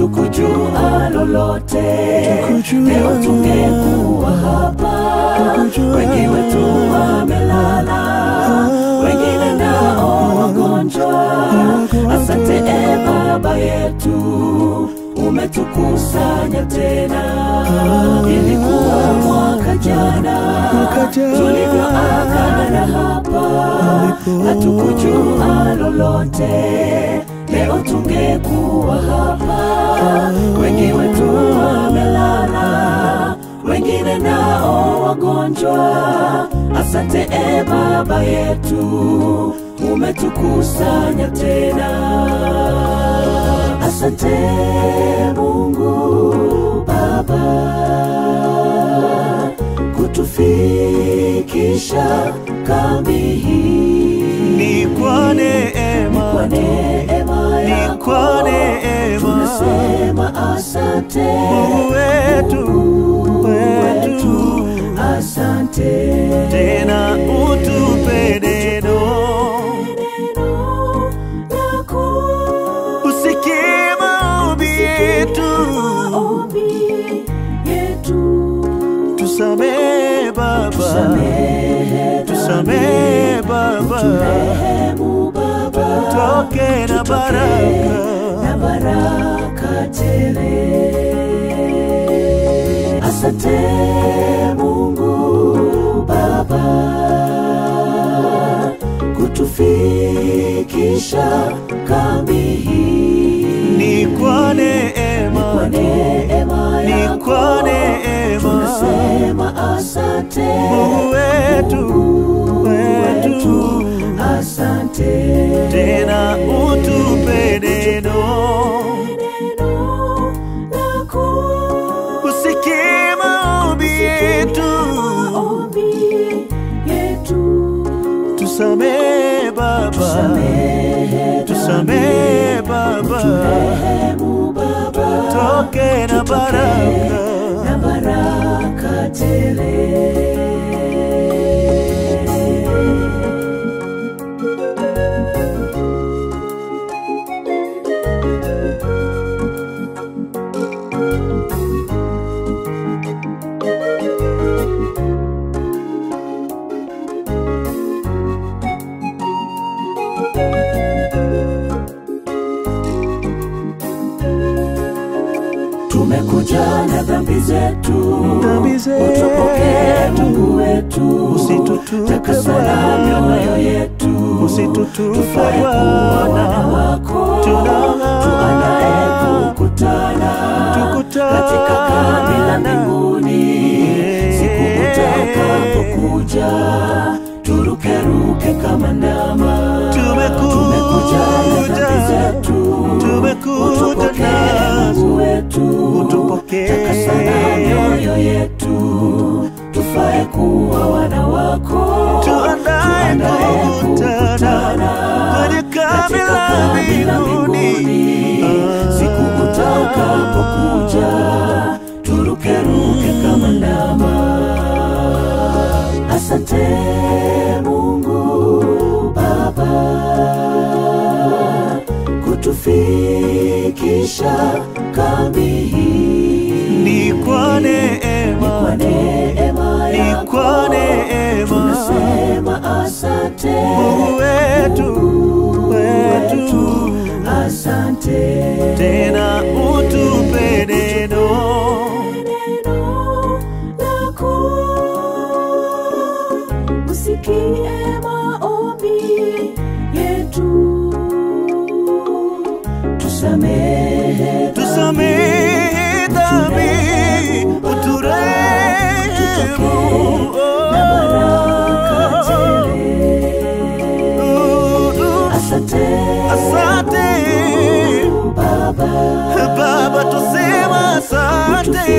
hatukujua lolote, leo tungekuwa hapa. Wengi wetu wamelala, wengine nao wagonjwa. Asante Baba yetu, umetukusanya tena. Ilikuwa mwaka jana tulivyoagana hapa, hatukujua lolote, leo tungekuwa hapa. Wengi wetu wamelala, wengine nao wagonjwa. Asante Baba yetu, umetukusanya tena. Asante Mungu Baba, kutufikisha kambi hii. Ni kwa neema, ni kwa neema, tunasema asante Mungu wetu, asante. tena utupe neno, usikie maombi yetu, tusamehe Baba, tusamehe Baba, toke na baraka tele. Asante Mungu Baba, kutufikisha kambi hii. ni kwa neema, ni kwa neema, tunasema asante Mungu wetu, asante. tena utupe neno, usikie maombi yetu, tusamehe Baba, tusamehe Baba, toke na baraka tele. Tumekuja na dhambi zetu, utupokee Mungu wetu, takasa na mioyo yetu, tufae kuwa wana wako, tuandae kukutana katika kambi la mbinguni. Siku utakapokuja, turukeruke kama ndama. Tumekuja na dhambi zetu, utupokee Mungu wetu, takasa na mioyo yetu, tufae kuwa wana wako, tuandae kukutana katika kambi la mbinguni. Siku utakapokuja, turukeruke kama ndama. Asante Mungu Baba, kutufikisha kambi hii. ni kwa neema, ni kwa neema, tunasema asante Mungu wetu, asante. tena utupe neno, usikie maombi yetu, tusamehe dhambi, uturehemu, na baraka tele. Asante Baba, tusema asante.